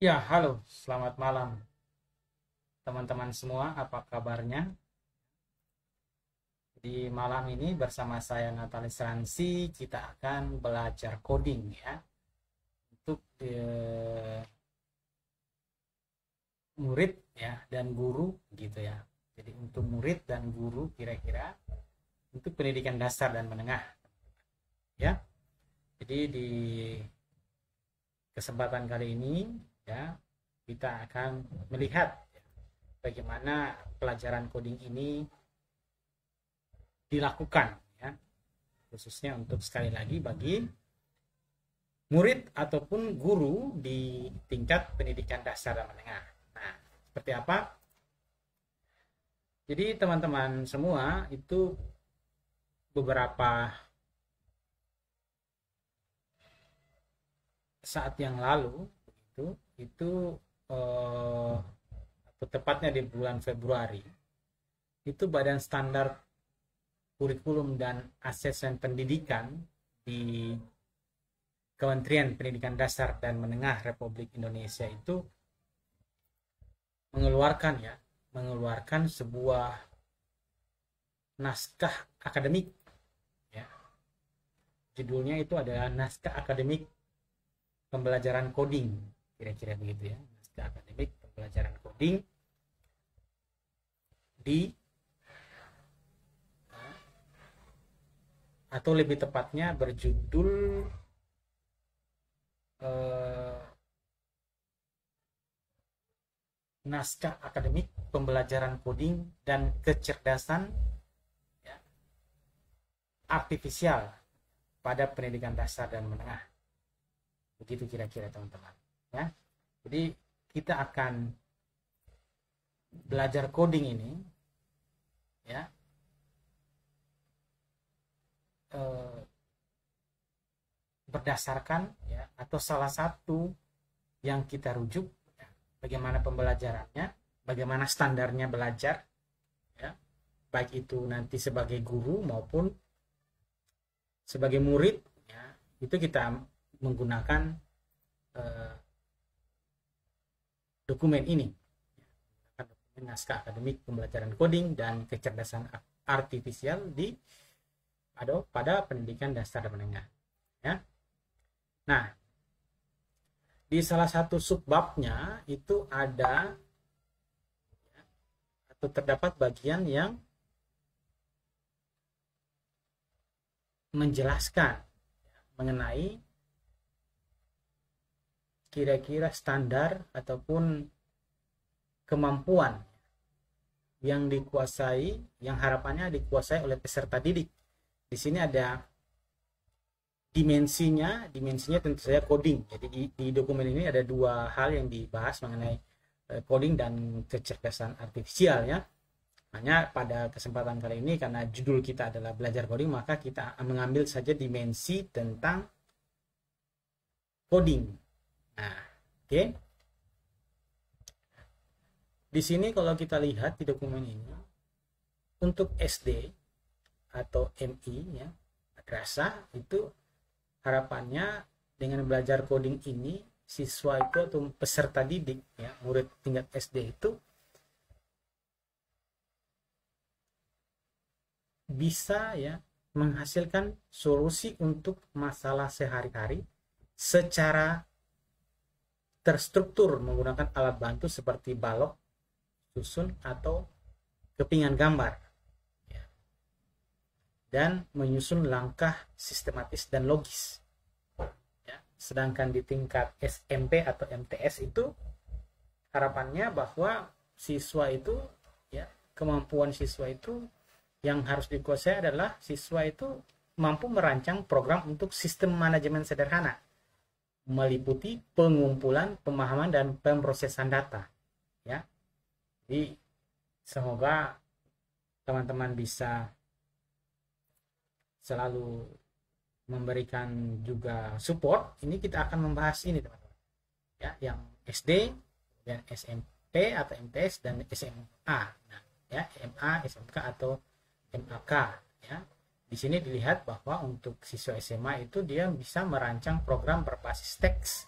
Ya, halo, selamat malam teman-teman semua, apa kabarnya? Di malam ini bersama saya Natalis Ransi, kita akan belajar coding ya, untuk murid ya dan guru gitu ya. Jadi untuk murid dan guru kira-kira untuk pendidikan dasar dan menengah ya. Jadi di kesempatan kali ini ya, kita akan melihat bagaimana pelajaran coding ini dilakukan ya, khususnya untuk sekali lagi bagi murid ataupun guru di tingkat pendidikan dasar dan menengah. Nah, seperti apa? Jadi teman-teman semua itu beberapa saat yang lalu itu atau tepatnya di bulan Februari itu Badan Standar Kurikulum dan Asesmen Pendidikan di Kementerian Pendidikan Dasar dan Menengah Republik Indonesia itu mengeluarkan sebuah naskah akademik ya. Judulnya itu adalah naskah akademik pembelajaran coding, kira-kira begitu ya. Naskah akademik pembelajaran coding di, atau lebih tepatnya berjudul naskah akademik pembelajaran coding dan kecerdasan ya, artifisial pada pendidikan dasar dan menengah. Begitu kira-kira teman-teman ya. Jadi kita akan belajar coding ini ya, berdasarkan ya, atau salah satu yang kita rujuk ya, bagaimana pembelajarannya, bagaimana standarnya belajar ya, baik itu nanti sebagai guru maupun sebagai murid ya, itu kita menggunakan dokumen ini, dokumen naskah akademik pembelajaran coding dan kecerdasan artifisial pada pendidikan dasar dan menengah ya. Nah, di salah satu subbabnya itu ada atau terdapat bagian yang menjelaskan mengenai kira-kira standar ataupun kemampuan yang dikuasai, yang harapannya dikuasai oleh peserta didik. Di sini ada dimensinya tentu saja coding. Jadi di dokumen ini ada dua hal yang dibahas mengenai coding dan kecerdasan artifisial ya. Hanya pada kesempatan kali ini karena judul kita adalah belajar coding, maka kita mengambil saja dimensi tentang coding. Nah, oke. Di sini kalau kita lihat di dokumen ini untuk SD atau MI ya, madrasah itu harapannya dengan belajar coding ini siswa itu atau peserta didik ya, murid tingkat SD itu bisa ya menghasilkan solusi untuk masalah sehari-hari secara terstruktur menggunakan alat bantu seperti balok, susun atau kepingan gambar ya, dan menyusun langkah sistematis dan logis ya. Sedangkan di tingkat SMP atau MTS itu harapannya bahwa siswa itu ya, kemampuan siswa itu yang harus dikuasai adalah siswa itu mampu merancang program untuk sistem manajemen sederhana meliputi pengumpulan, pemahaman dan pemrosesan data ya. Jadi semoga teman-teman bisa selalu memberikan juga support. Ini kita akan membahas ini teman-teman ya, yang SD dan SMP atau MTS dan SMA nah, ya, MA, SMK atau MAK ya. Di sini dilihat bahwa untuk siswa SMA itu dia bisa merancang program berbasis teks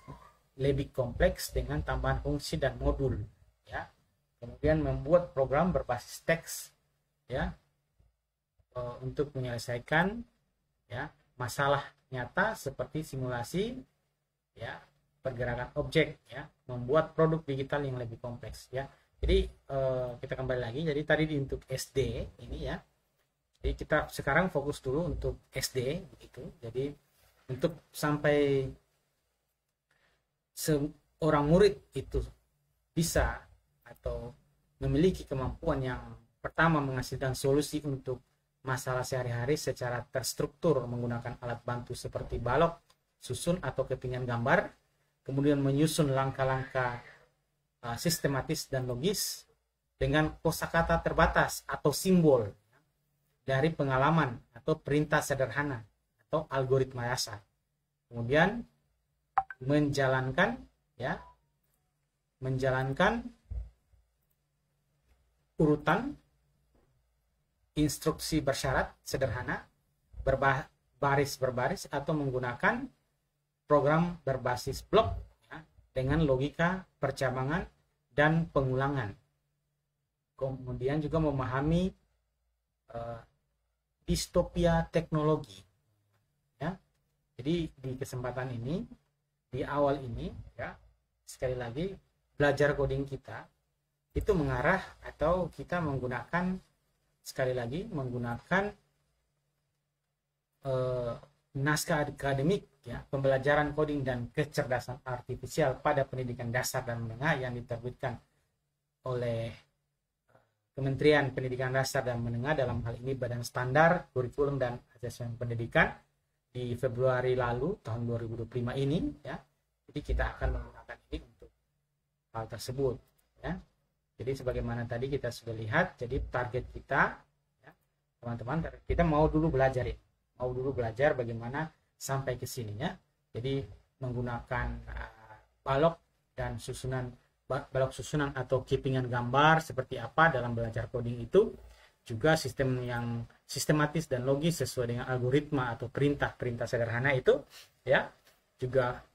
lebih kompleks dengan tambahan fungsi dan modul, ya. Kemudian membuat program berbasis teks, ya, untuk menyelesaikan, ya, masalah nyata seperti simulasi, ya, pergerakan objek, ya, membuat produk digital yang lebih kompleks, ya. Jadi kita kembali lagi, jadi tadi untuk SD ini, ya. Jadi kita sekarang fokus dulu untuk SD begitu. Jadi untuk sampai seorang murid itu bisa atau memiliki kemampuan yang pertama menghasilkan solusi untuk masalah sehari-hari secara terstruktur menggunakan alat bantu seperti balok, susun atau kepingan gambar, kemudian menyusun langkah-langkah sistematis dan logis dengan kosakata terbatas atau simbol dari pengalaman atau perintah sederhana atau algoritma dasar. Kemudian menjalankan, ya, menjalankan urutan instruksi bersyarat sederhana, berbaris atau menggunakan program berbasis blok, ya, dengan logika percabangan dan pengulangan. Kemudian juga memahami distopia teknologi, ya. Jadi di kesempatan ini, di awal ini, ya, sekali lagi belajar coding kita itu mengarah atau kita menggunakan, sekali lagi menggunakan naskah akademik, ya, pembelajaran coding dan kecerdasan artifisial pada pendidikan dasar dan menengah yang diterbitkan oleh Kementerian Pendidikan Dasar dan Menengah, dalam hal ini Badan Standar Kurikulum dan Asesmen Pendidikan, di Februari lalu tahun 2025 ini, ya. Jadi kita akan menggunakan ini untuk hal tersebut, ya. Jadi sebagaimana tadi kita sudah lihat, jadi target kita, ya, teman-teman, kita mau dulu belajar ini, mau dulu belajar bagaimana sampai ke sininya. Jadi menggunakan balok dan balok susunan atau kepingan gambar seperti apa dalam belajar coding itu, juga sistem yang sistematis dan logis sesuai dengan algoritma atau perintah-perintah sederhana itu, ya. Juga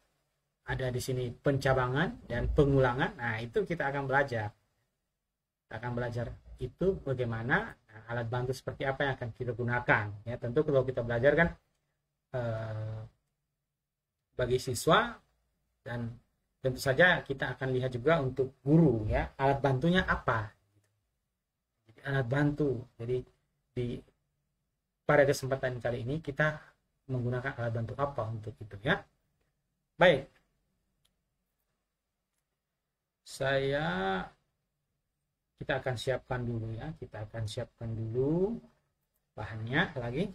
ada di sini pencabangan dan pengulangan. Nah, itu kita akan belajar. Kita akan belajar itu bagaimana alat bantu seperti apa yang akan kita gunakan, ya. Tentu kalau kita belajar kan bagi siswa, dan tentu saja kita akan lihat juga untuk guru, ya, alat bantunya apa. Jadi, alat bantu. Jadi pada kesempatan kali ini kita menggunakan alat bantu apa untuk itu, ya. Baik. Kita akan siapkan dulu, ya. Kita akan siapkan dulu bahannya lagi.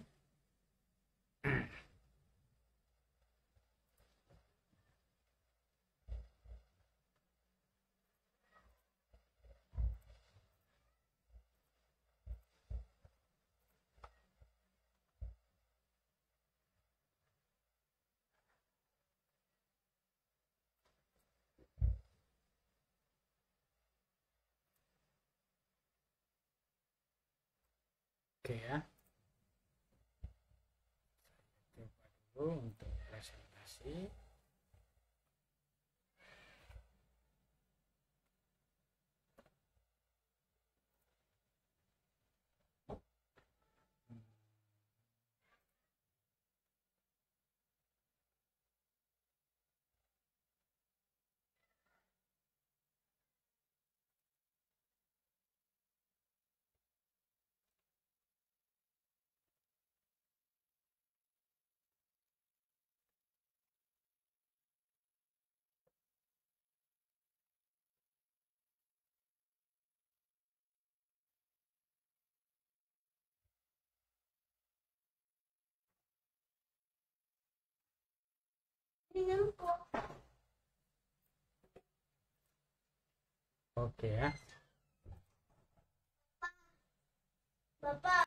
Oke, ya. Coba dulu untuk presentasi. Oke, ya. Bapak.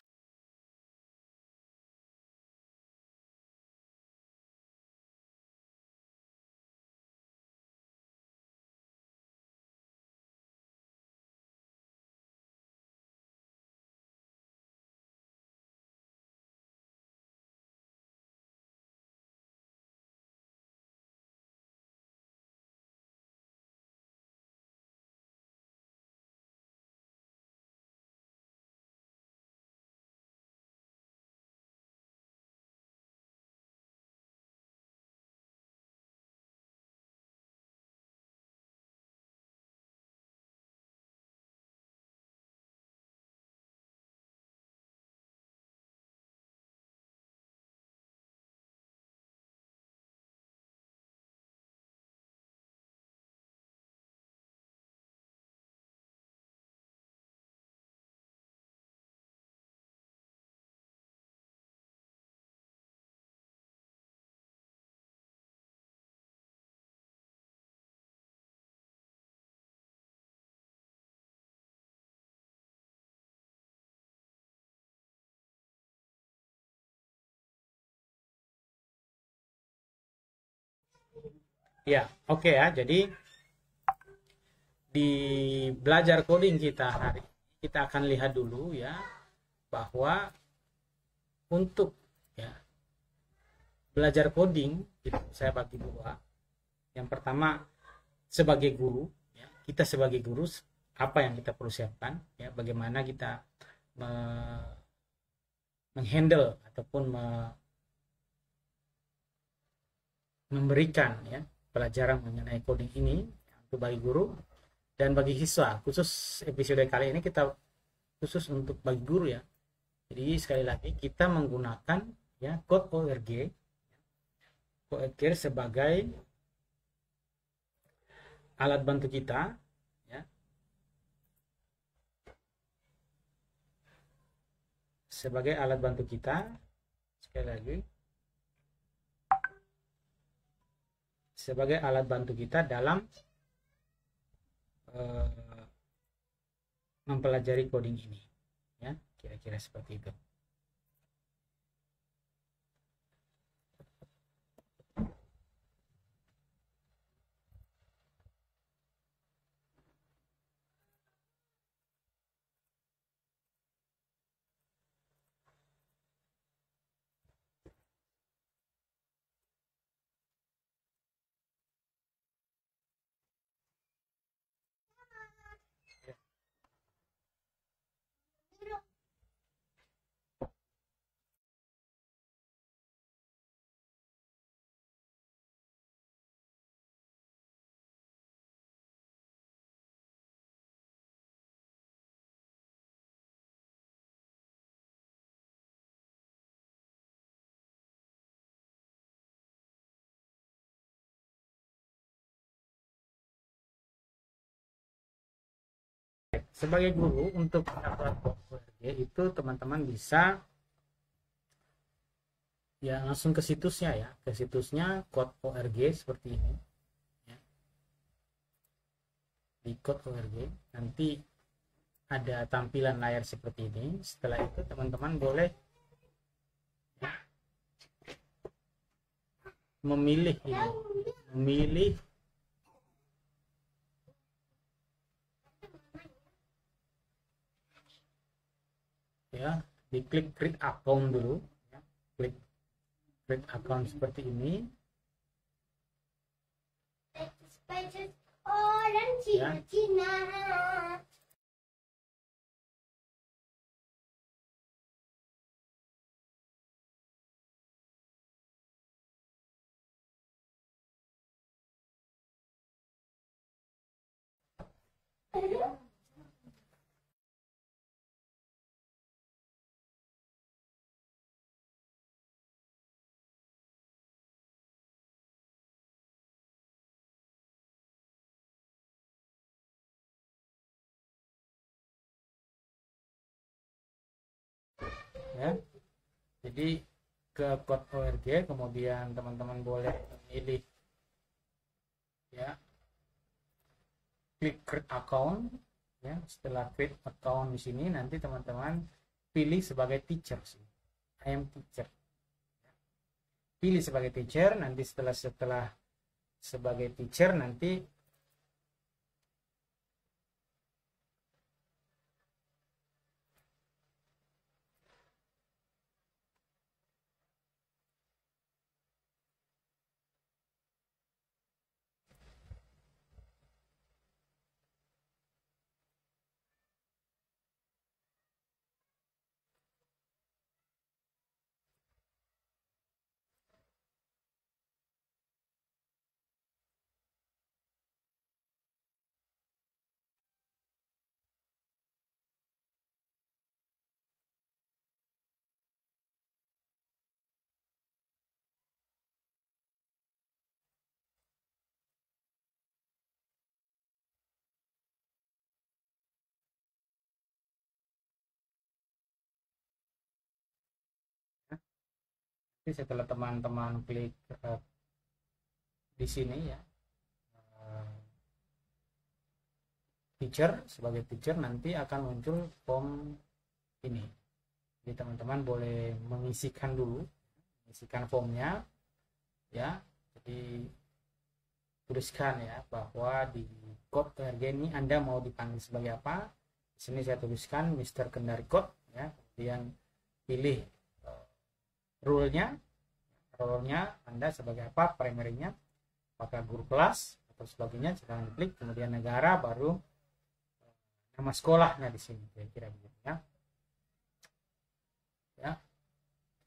Ya, oke ya. Jadi di belajar coding kita hari ini, kita akan lihat dulu ya bahwa untuk ya belajar coding itu saya bagi dua. Yang pertama, sebagai guru ya, kita sebagai guru apa yang kita perlu siapkan ya, bagaimana kita menghandle ataupun memberikan ya pelajaran mengenai coding ini untuk bagi guru dan bagi siswa. Khusus episode kali ini kita khusus untuk bagi guru ya. Jadi sekali lagi kita menggunakan ya Code.org sebagai alat bantu kita ya, sebagai alat bantu kita, sekali lagi sebagai alat bantu kita dalam mempelajari coding ini ya, kira-kira seperti itu. Sebagai guru untuk Code.org itu teman-teman bisa ya langsung ke situsnya ya, ke situsnya Code.org seperti ini ya. Di Code.org nanti ada tampilan layar seperti ini. Setelah itu teman-teman boleh ya, memilih ini, memilih ya, diklik create account dulu ya. Klik create account seperti ini ya. Ya, jadi ke Code.org kemudian teman-teman boleh memilih ya, klik create account ya. Setelah create account di sini nanti teman-teman pilih sebagai teacher sih, I am teacher, pilih sebagai teacher. Nanti setelah sebagai teacher nanti setelah teman-teman klik di sini ya, teacher, sebagai teacher nanti akan muncul form ini. Jadi teman-teman boleh mengisikan dulu, mengisikan formnya ya. Jadi tuliskan ya bahwa di code PRG ini Anda mau dipanggil sebagai apa. Di sini saya tuliskan Mr. Kendari Code ya, kemudian pilih role-nya Anda sebagai apa, primary-nya apakah guru kelas atau sebagainya, silahkan klik, kemudian negara, baru nama sekolahnya di sini kira-kira begitu ya. Ya.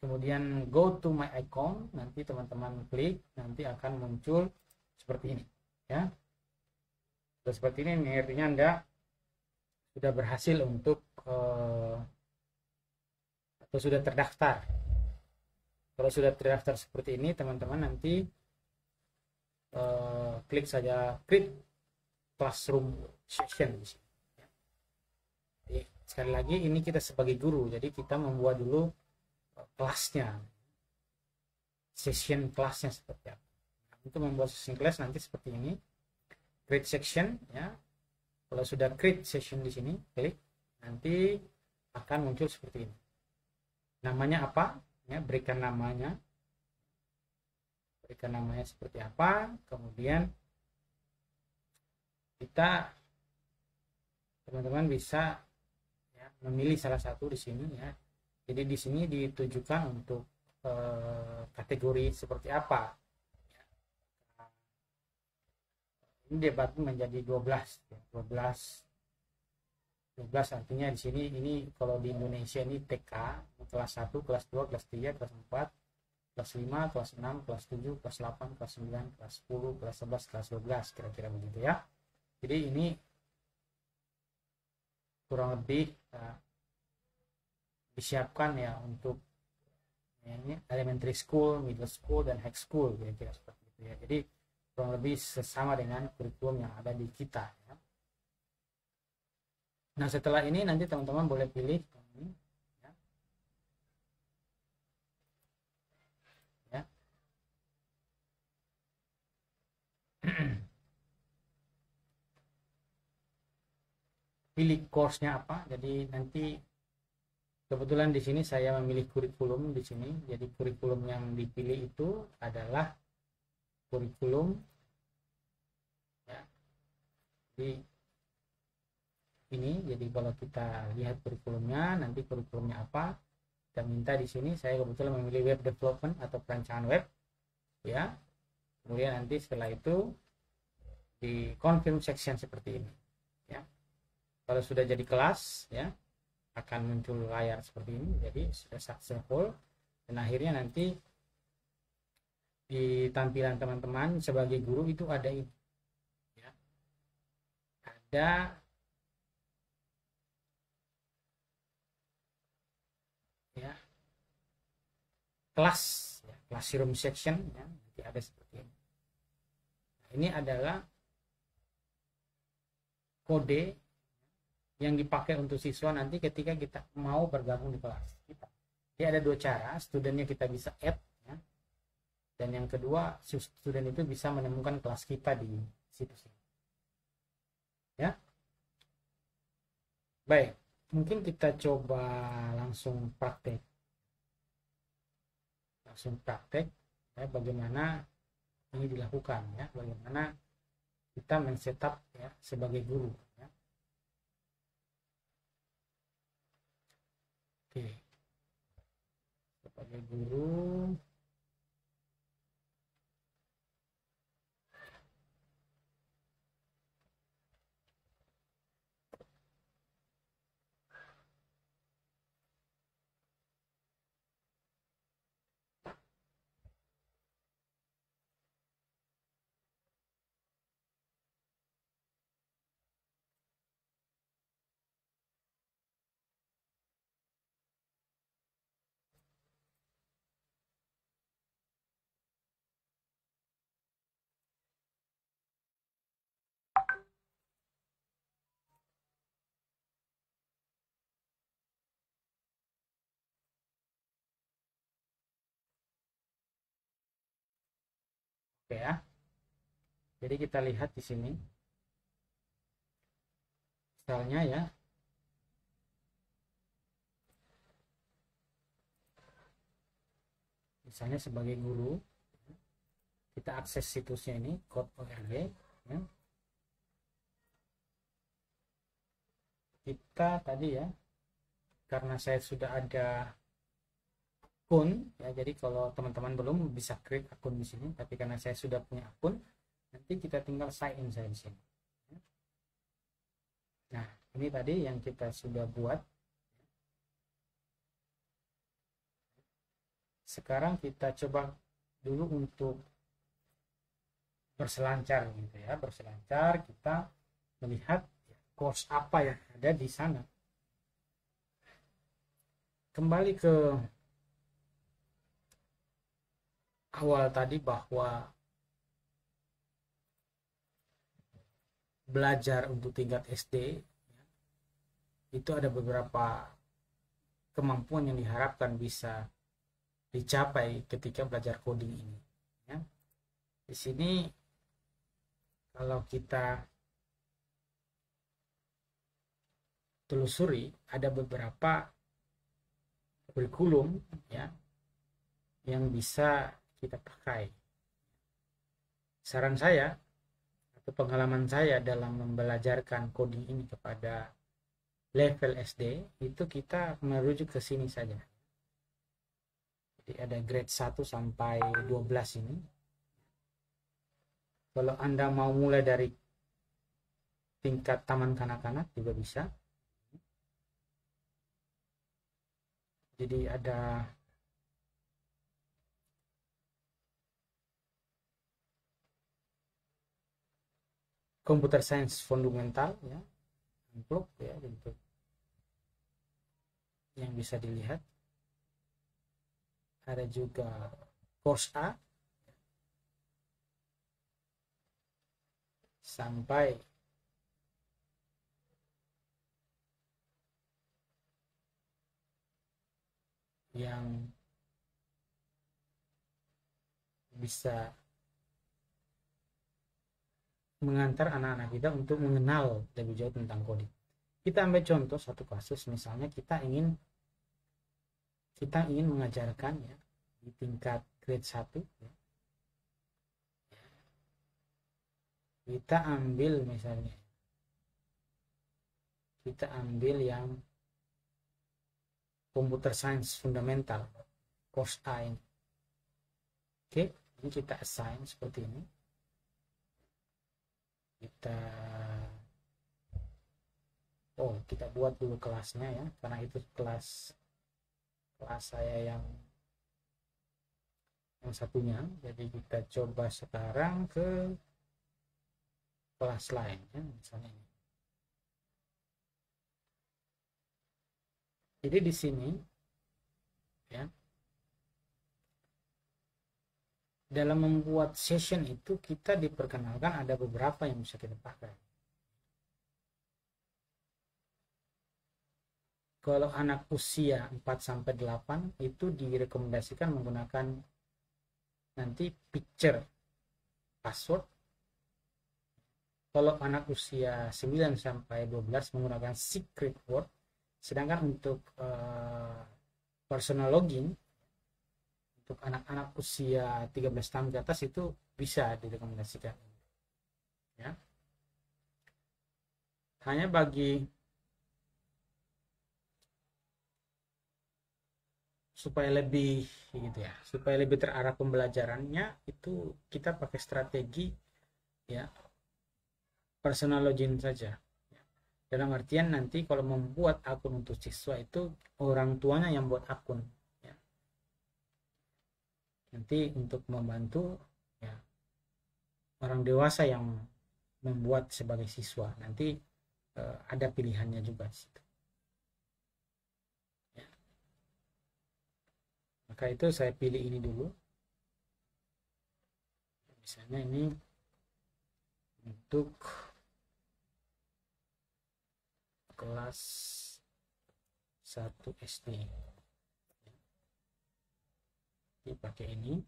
Kemudian go to my icon, nanti teman-teman klik, nanti akan muncul seperti ini ya. Sudah seperti ini artinya Anda sudah berhasil untuk atau sudah terdaftar. Kalau sudah terdaftar seperti ini, teman-teman nanti klik saja create classroom session di sini. Jadi, sekali lagi ini kita sebagai guru, jadi kita membuat dulu kelasnya, session kelasnya seperti apa. Nah, untuk membuat session kelas nanti seperti ini, create section ya. Kalau sudah create session di sini, klik, nanti akan muncul seperti ini. Namanya apa? Ya, berikan namanya seperti apa. Kemudian kita, teman-teman bisa ya, memilih salah satu di sini ya. Jadi di sini ditujukan untuk kategori seperti apa. Ini dibagi menjadi 12 ya. 12 artinya di sini, ini kalau di Indonesia ini TK, kelas 1, kelas 2, kelas 3, kelas 4, kelas 5, kelas 6, kelas 7, kelas 8, kelas 9, kelas 10, kelas 11, kelas 12, kira-kira begitu ya. Jadi ini kurang lebih disiapkan ya untuk ini elementary school, middle school, dan high school, kira-kira seperti itu ya. Jadi kurang lebih sesama dengan kurikulum yang ada di kita ya. Nah setelah ini nanti teman-teman boleh pilih ini ya. Ya. Pilih course-nya apa. Jadi nanti kebetulan di sini saya memilih kurikulum di sini. Jadi kurikulum yang dipilih itu adalah kurikulum ya. Jadi ini, jadi kalau kita lihat kurikulumnya, nanti kurikulumnya apa, kita minta di sini. Saya kebetulan memilih web development atau perancangan web ya. Kemudian nanti setelah itu di confirm section seperti ini ya. Kalau sudah jadi kelas ya, akan muncul layar seperti ini, jadi sudah successful. Dan akhirnya nanti di tampilan teman-teman sebagai guru itu ada ini ya. Ada ya kelas ya, classroom section ya, nanti ada seperti ini. Nah, ini adalah kode yang dipakai untuk siswa nanti ketika kita mau bergabung di kelas kita. Jadi ada dua cara, studennya kita bisa add ya, dan yang kedua student itu bisa menemukan kelas kita di situs ini ya. Baik, mungkin kita coba langsung praktek ya, bagaimana ini dilakukan ya, bagaimana kita men-setup ya sebagai guru ya. Oke, sebagai guru oke ya. Jadi kita lihat di sini misalnya ya, misalnya sebagai guru kita akses situsnya ini code.org ya. Kita tadi ya, karena saya sudah ada akun ya, jadi kalau teman-teman belum bisa create akun di sini, tapi karena saya sudah punya akun, nanti kita tinggal sign in saya di sini. Nah, ini tadi yang kita sudah buat. Sekarang kita coba dulu untuk berselancar gitu ya, berselancar, kita melihat course apa yang ada di sana. Kembali ke awal tadi bahwa belajar untuk tingkat SD itu ada beberapa kemampuan yang diharapkan bisa dicapai ketika belajar coding ini ya. Di sini kalau kita telusuri ada beberapa kurikulum ya yang bisa kita pakai. Saran saya atau pengalaman saya dalam membelajarkan coding ini kepada level SD itu kita merujuk ke sini saja. Jadi ada grade 1 sampai 12 ini. Kalau Anda mau mulai dari tingkat taman kanak-kanak juga bisa. Jadi ada computer science fundamental ya, amplop ya, bentuk yang bisa dilihat. Ada juga course A sampai yang bisa mengantar anak-anak kita untuk mengenal lebih jauh tentang coding. Kita ambil contoh satu kasus, misalnya kita ingin mengajarkan ya di tingkat grade 1 ya. Kita ambil misalnya yang computer science fundamental course A ini. Oke, ini kita assign seperti ini. Kita buat dulu kelasnya ya, karena itu kelas saya yang satunya. Jadi kita coba sekarang ke kelas lain ya, misalnya ini. Jadi di sini ya, dalam membuat session itu kita diperkenalkan ada beberapa yang bisa kita pakai. Kalau anak usia 4-8 itu direkomendasikan menggunakan nanti picture password. Kalau anak usia 9-12 menggunakan secret word. Sedangkan untuk personal login untuk anak-anak usia 13 tahun ke atas itu bisa direkomendasikan ya. Hanya bagi supaya lebih gitu ya, supaya lebih terarah pembelajarannya itu kita pakai strategi ya personal login saja. Dalam artian nanti kalau membuat akun untuk siswa itu orang tuanya yang buat akun ya. Nanti untuk membantu ya orang dewasa yang membuat sebagai siswa, nanti ada pilihannya juga di situ ya. Maka itu saya pilih ini dulu, misalnya ini untuk kelas 1 SD dipakai ini.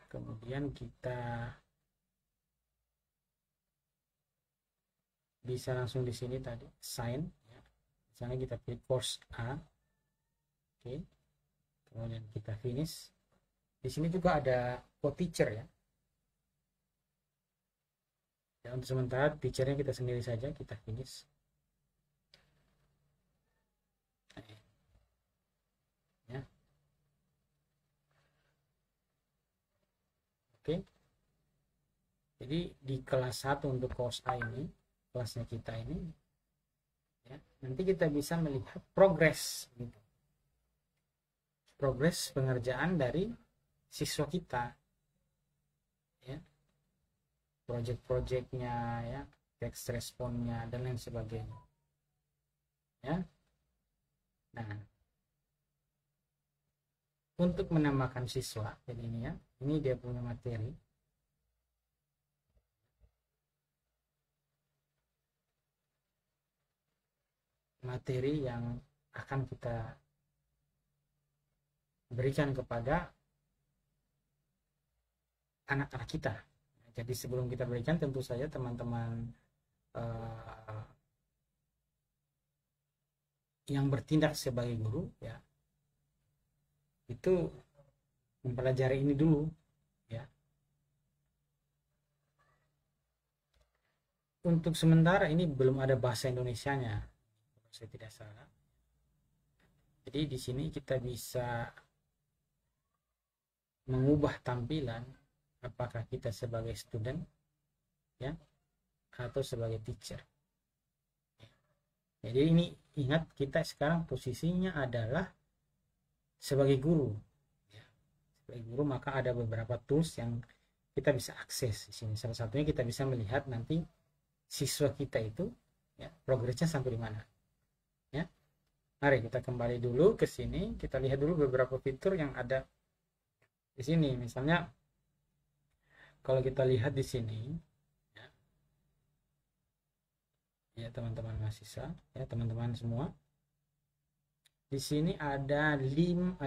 Kemudian kita bisa langsung di sini tadi sign ya. Misalnya kita pilih course A. Oke. Kemudian kita finish. Di sini juga ada co-teacher ya. Ya, untuk sementara teachernya kita sendiri saja, kita finish. Ya. Oke. Jadi di kelas 1 untuk course A ini, kelasnya kita ini, ya, nanti kita bisa melihat progres gitu. Progres pengerjaan dari siswa kita, ya, project-projectnya, ya, text responnya dan lain sebagainya, ya. Nah, untuk menambahkan siswa, jadi ini ya, ini dia punya materi. Materi yang akan kita berikan kepada anak-anak kita. Jadi sebelum kita berikan, tentu saja teman-teman yang bertindak sebagai guru ya itu mempelajari ini dulu ya. Untuk sementara ini belum ada bahasa Indonesianya kalau saya tidak salah. Jadi di sini kita bisa mengubah tampilan apakah kita sebagai student ya atau sebagai teacher. Jadi ini ingat, kita sekarang posisinya adalah sebagai guru ya. Sebagai guru maka ada beberapa tools yang kita bisa akses di sini. Salah satunya kita bisa melihat nanti siswa kita itu ya progresnya sampai di mana ya. Mari kita kembali dulu ke sini, kita lihat dulu beberapa fitur yang ada di sini. Misalnya kalau kita lihat di sini ya teman-teman mahasiswa ya, teman-teman semua, di sini ada 5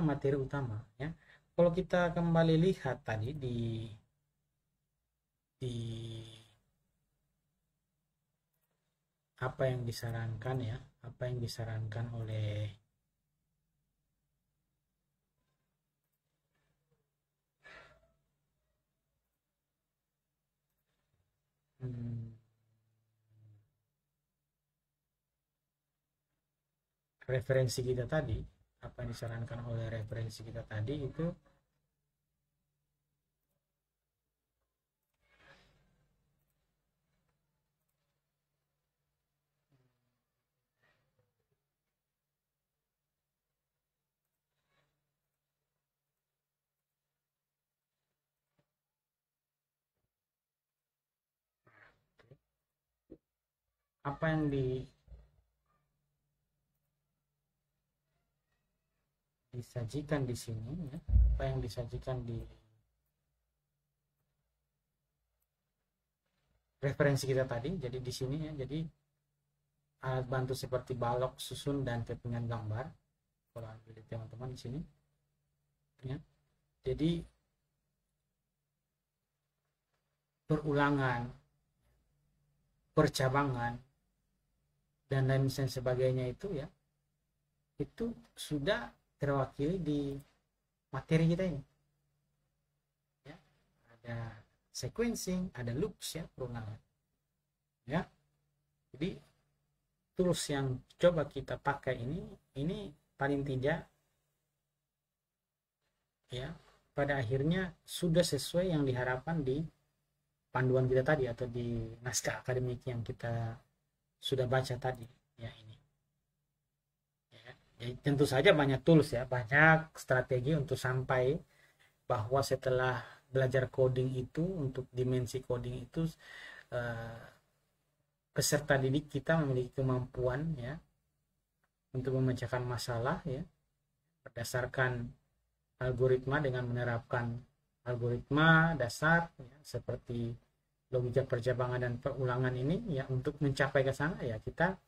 materi utama ya. Kalau kita kembali lihat tadi di apa yang disarankan ya, apa yang disarankan oleh referensi kita tadi, apa yang disarankan oleh referensi kita tadi itu apa yang disajikan di sini ya, apa yang disajikan di referensi kita tadi. Jadi di sini ya, jadi alat bantu seperti balok, susun dan kepingan gambar. Kalau ambil teman-teman di sini ya. Jadi perulangan, percabangan dan lain sebagainya itu ya, itu sudah terwakili di materi kita ini ya. Ada sequencing, ada loops ya, perulangan ya. Jadi tools yang coba kita pakai ini paling tidak ya pada akhirnya sudah sesuai yang diharapkan di panduan kita tadi atau di naskah akademik yang kita sudah baca tadi ya. Ini ya, jadi tentu saja banyak tools ya, banyak strategi untuk sampai bahwa setelah belajar coding itu, untuk dimensi coding itu peserta didik kita memiliki kemampuan ya untuk memecahkan masalah ya berdasarkan algoritma dengan menerapkan algoritma dasar ya, seperti logika percabangan dan perulangan ini ya. Untuk mencapai ke sana ya, kita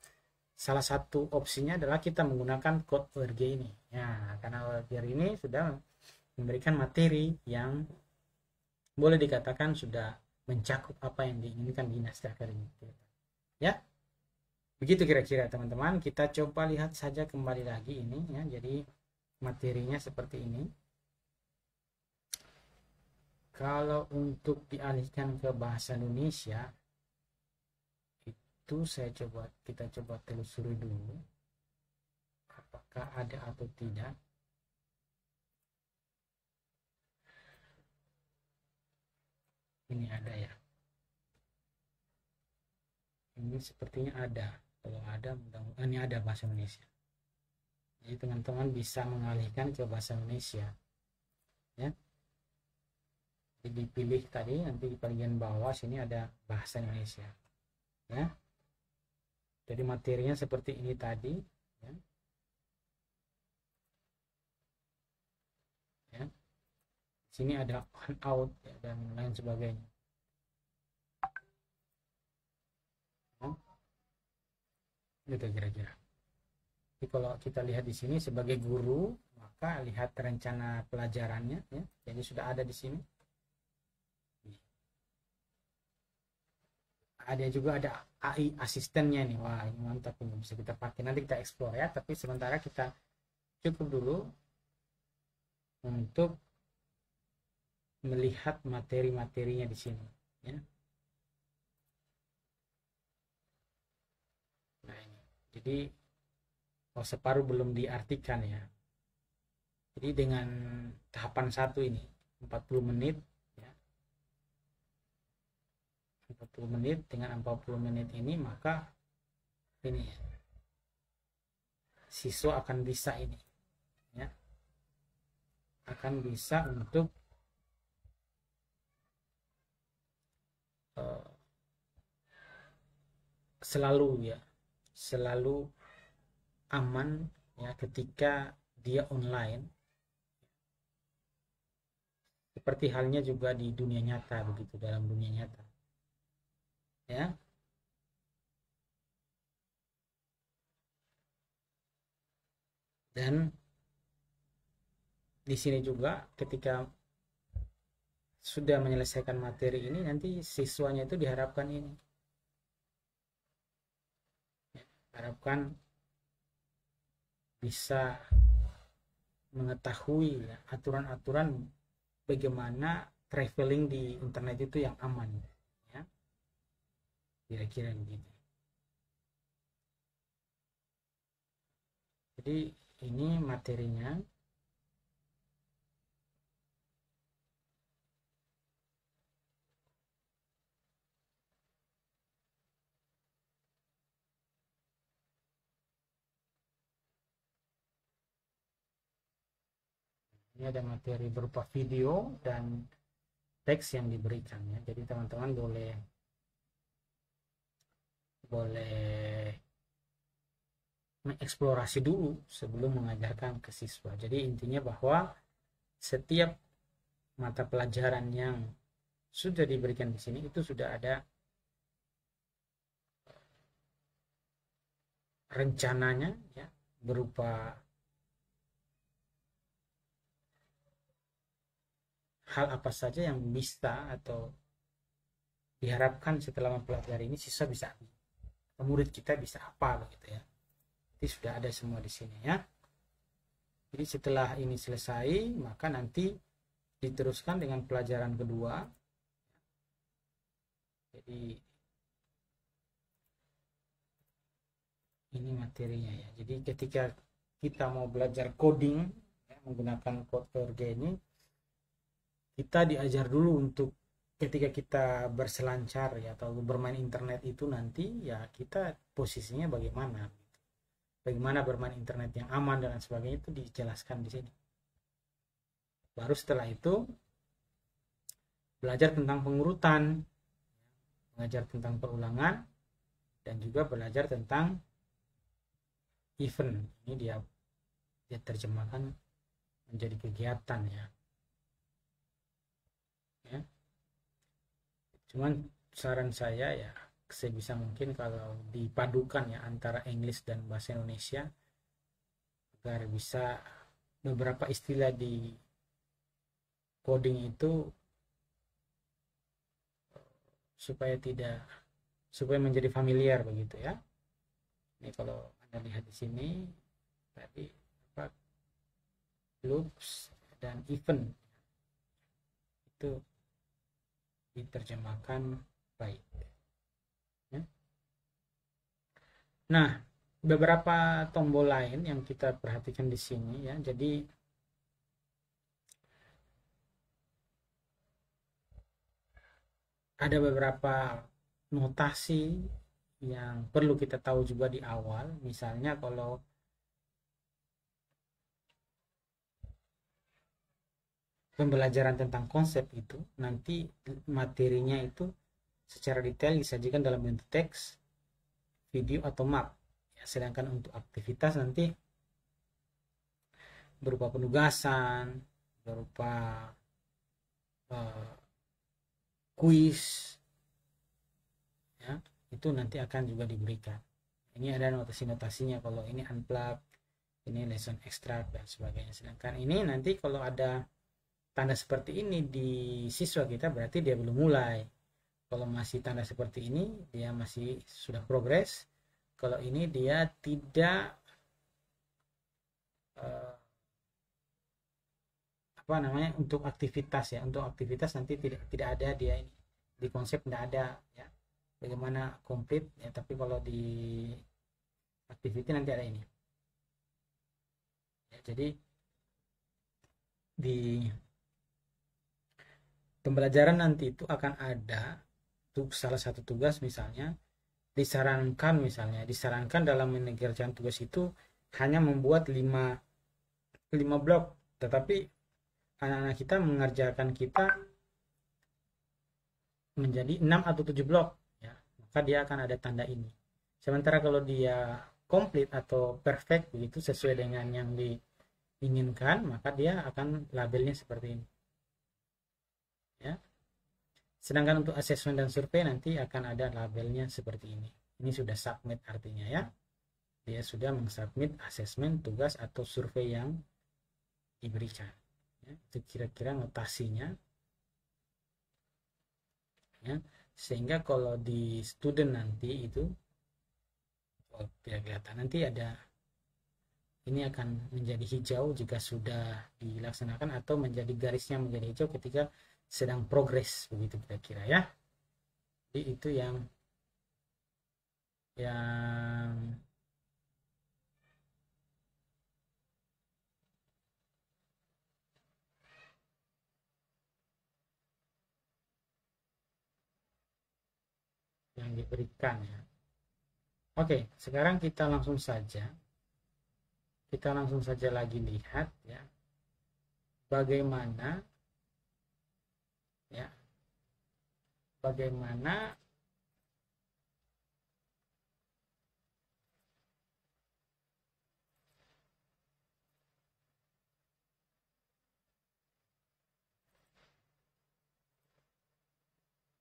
salah satu opsinya adalah kita menggunakan code ORG ini ya, karena ORG ini sudah memberikan materi yang boleh dikatakan sudah mencakup apa yang diinginkan di naskah akademik ya. Begitu kira-kira teman-teman. Kita coba lihat saja kembali lagi ini ya. Jadi materinya seperti ini Kalau untuk dialihkan ke bahasa Indonesia, itu kita coba telusuri dulu apakah ada atau tidak. Ini ada ya. Ini sepertinya ada. Kalau ada, mudah-mudahan ini ada bahasa Indonesia. Jadi teman-teman bisa mengalihkan ke bahasa Indonesia. Ya. Jadi dipilih tadi, nanti di bagian bawah sini ada bahasa Indonesia. Ya. Jadi materinya seperti ini tadi. Ya. Ya. Sini ada on out ya, dan lain sebagainya. Ya. Gitu kira-kira. Jadi kalau kita lihat di sini sebagai guru, maka lihat rencana pelajarannya ya. Jadi sudah ada di sini. Ada juga ada AI asistennya nih. Wah, ini mantap, ini bisa kita pakai. Nanti kita explore ya, tapi sementara kita cukup dulu untuk melihat materi-materinya di sini ya. Nah, ini. Jadi separuh belum diartikan ya. Jadi dengan tahapan 1 ini 40 menit ya. 40 menit, dengan 40 menit ini maka ini siswa akan bisa ini ya. Akan bisa untuk selalu aman ya ketika dia online, seperti halnya juga di dunia nyata, begitu dalam dunia nyata ya. Dan di sini juga ketika sudah menyelesaikan materi ini, nanti siswanya itu diharapkan ini, harapkan bisa mengetahui ya, aturan-aturan bagaimana traveling di internet itu yang aman ya, kira-kira begitu. Jadi ini materinya. Ini ada materi berupa video dan teks yang diberikan ya. Jadi teman-teman boleh mengeksplorasi dulu sebelum mengajarkan ke siswa. Jadi intinya bahwa setiap mata pelajaran yang sudah diberikan di sini itu sudah ada rencananya ya, berupa hal apa saja yang bisa atau diharapkan setelah mempelajari ini siswa bisa, murid kita bisa apa begitu ya. Jadi sudah ada semua di sini ya. Jadi setelah ini selesai, maka nanti diteruskan dengan pelajaran kedua. Jadi ini materinya ya. Jadi ketika kita mau belajar coding ya, menggunakan code ini, kita diajar dulu untuk ketika kita berselancar ya atau bermain internet itu nanti ya kita posisinya bagaimana bermain internet yang aman dan sebagainya, itu dijelaskan di sini. Baru setelah itu belajar tentang pengurutan, belajar tentang perulangan, dan juga belajar tentang event. Ini dia terjemahkan menjadi kegiatan ya. Cuman saran saya ya sebisa mungkin kalau dipadukan ya antara English dan bahasa Indonesia, agar bisa beberapa istilah di coding itu supaya menjadi familiar begitu ya. Ini kalau Anda lihat di sini tadi loops dan event itu diterjemahkan baik. Ya. Nah, beberapa tombol lain yang kita perhatikan di sini ya. Jadi ada beberapa notasi yang perlu kita tahu juga di awal. Misalnya kalau pembelajaran tentang konsep itu nanti materinya itu secara detail disajikan dalam bentuk teks, video atau map. Ya, sedangkan untuk aktivitas nanti berupa penugasan, berupa kuis, ya, itu nanti akan juga diberikan. Ini ada notasi-notasinya, kalau ini unplug, ini lesson extract dan sebagainya. Sedangkan ini nanti kalau ada tanda seperti ini di siswa kita berarti dia belum mulai. Kalau masih tanda seperti ini dia masih sudah progres. Kalau ini dia tidak apa namanya, untuk aktivitas ya, untuk aktivitas nanti tidak ada dia ini di konsep, tidak ada ya bagaimana komplit ya, tapi kalau di activity nanti ada ini ya. Jadi di pembelajaran nanti itu akan ada tuh salah satu tugas, misalnya disarankan dalam mengerjakan tugas itu hanya membuat 5 blok, tetapi anak-anak kita mengerjakan kita menjadi 6 atau 7 blok ya, maka dia akan ada tanda ini. Sementara kalau dia komplit atau perfect begitu sesuai dengan yang diinginkan, maka dia akan labelnya seperti ini ya. Sedangkan untuk asesmen dan survei nanti akan ada labelnya seperti ini. Ini sudah submit artinya ya, dia sudah mengsubmit asesmen, tugas atau survei yang diberikan ya. Itu kira-kira notasinya ya. Sehingga kalau di student nanti itu tidak kelihatan, nanti ada ini akan menjadi hijau jika sudah dilaksanakan, atau menjadi garisnya menjadi hijau ketika sedang progres, begitu kira-kira ya. Jadi itu yang diberikan ya. Oke, sekarang kita langsung saja lagi lihat ya bagaimana ya bagaimana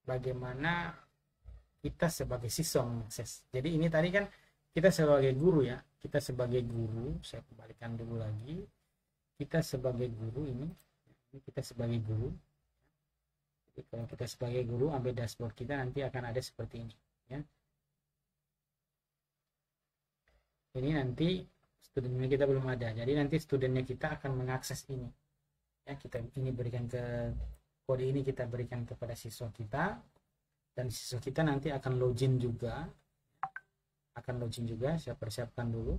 bagaimana kita sebagai siswa mengakses. Jadi ini tadi kan kita sebagai guru ya, kita sebagai guru, saya kembalikan dulu lagi, kita sebagai guru ini kita sebagai guru. Jadi kalau kita sebagai guru ambil dashboard kita nanti akan ada seperti ini ya. Ini nanti studentnya kita belum ada, jadi nanti studentnya kita akan mengakses ini ya. Kita ini berikan ke kode ini, kita berikan kepada siswa kita, dan siswa kita nanti akan login juga, saya persiapkan dulu.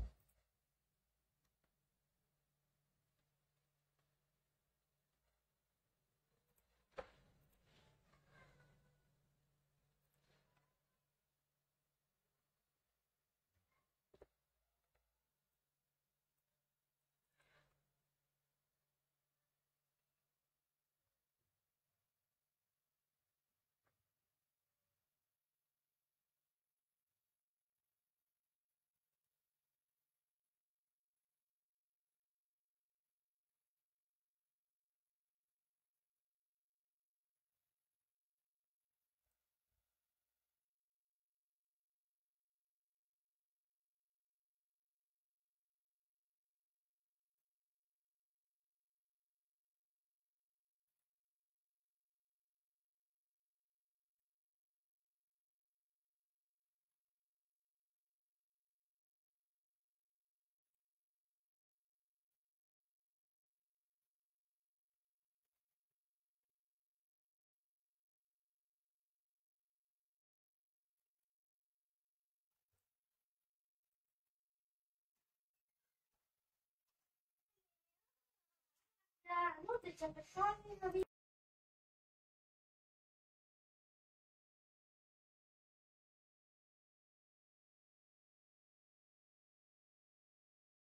cepet kali